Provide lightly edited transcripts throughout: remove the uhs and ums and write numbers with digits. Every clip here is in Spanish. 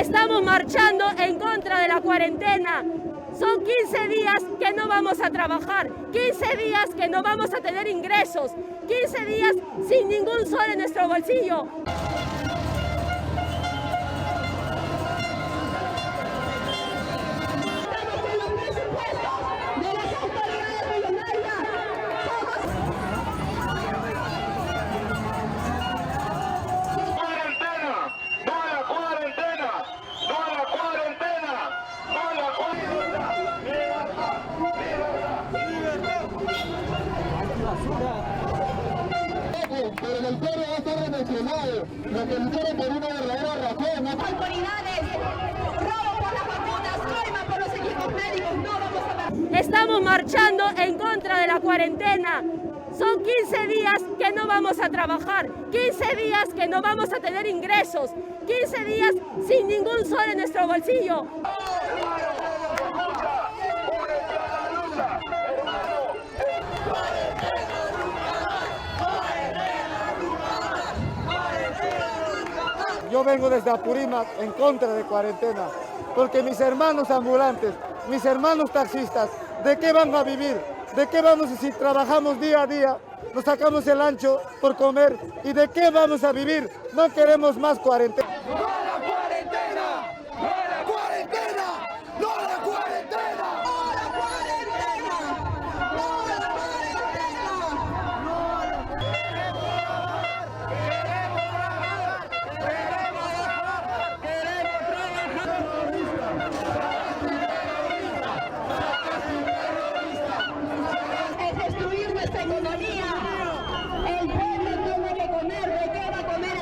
Estamos marchando en contra de la cuarentena. Son 15 días que no vamos a trabajar, 15 días que no vamos a tener ingresos, 15 días sin ningún sol en nuestro bolsillo. Pero el pueblo va a estar emocionado, lo que luchan por una verdadera razón. Autoridades, robo por las vacunas, coima por los equipos médicos, no vamos a ver. Estamos marchando en contra de la cuarentena. Son 15 días que no vamos a trabajar, 15 días que no vamos a tener ingresos, 15 días sin ningún sol en nuestro bolsillo. Yo vengo desde Apurímac en contra de cuarentena, porque mis hermanos ambulantes, mis hermanos taxistas, ¿de qué van a vivir? ¿De qué vamos si trabajamos día a día? Nos sacamos el ancho por comer. ¿Y de qué vamos a vivir? No queremos más cuarentena. ¡No a la cuarentena! ¡No a la cuarentena! ¡No a la cuarentena! ¡No a la cuarentena! ¡No a la es destruir nuestra economía. El pueblo tiene que comer. ¿De qué va a comer?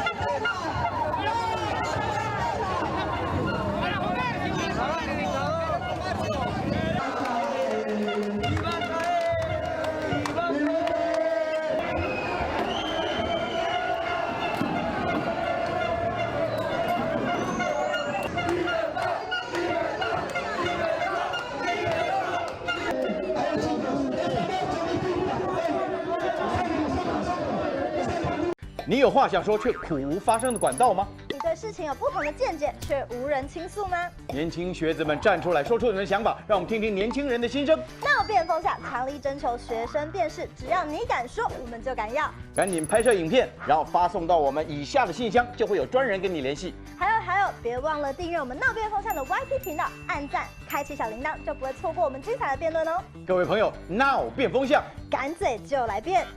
你有话想说却苦无发声的管道吗？你对事情有不同的见解却无人倾诉吗？年轻学子们站出来，说出你们的想法，让我们听听年轻人的心声。闹变风向，强力征求学生辨识，只要你敢说，我们就敢要。赶紧拍摄影片，然后发送到我们以下的信箱，就会有专人跟你联系。还有，别忘了订阅我们闹变风向的 YT 频道，按赞，开启小铃铛，就不会错过我们精彩的辩论哦。各位朋友，闹变风向，敢嘴就来辩。